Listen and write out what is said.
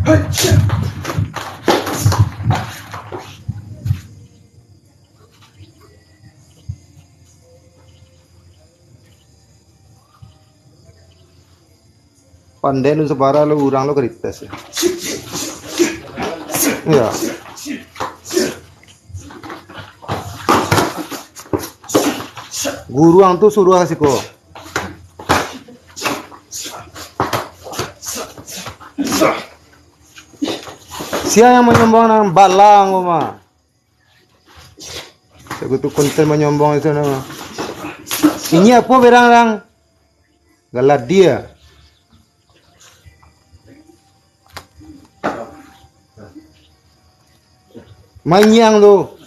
Pandai lu sebara lu urang lu kerites ya. Iya. Guru ang tuh suruh kasih ko. Siapa yang menyombong nang balang mah? Segutu konten menyombong itu nama. Ini apa berang-rang? Galat dia. Manyang tuh.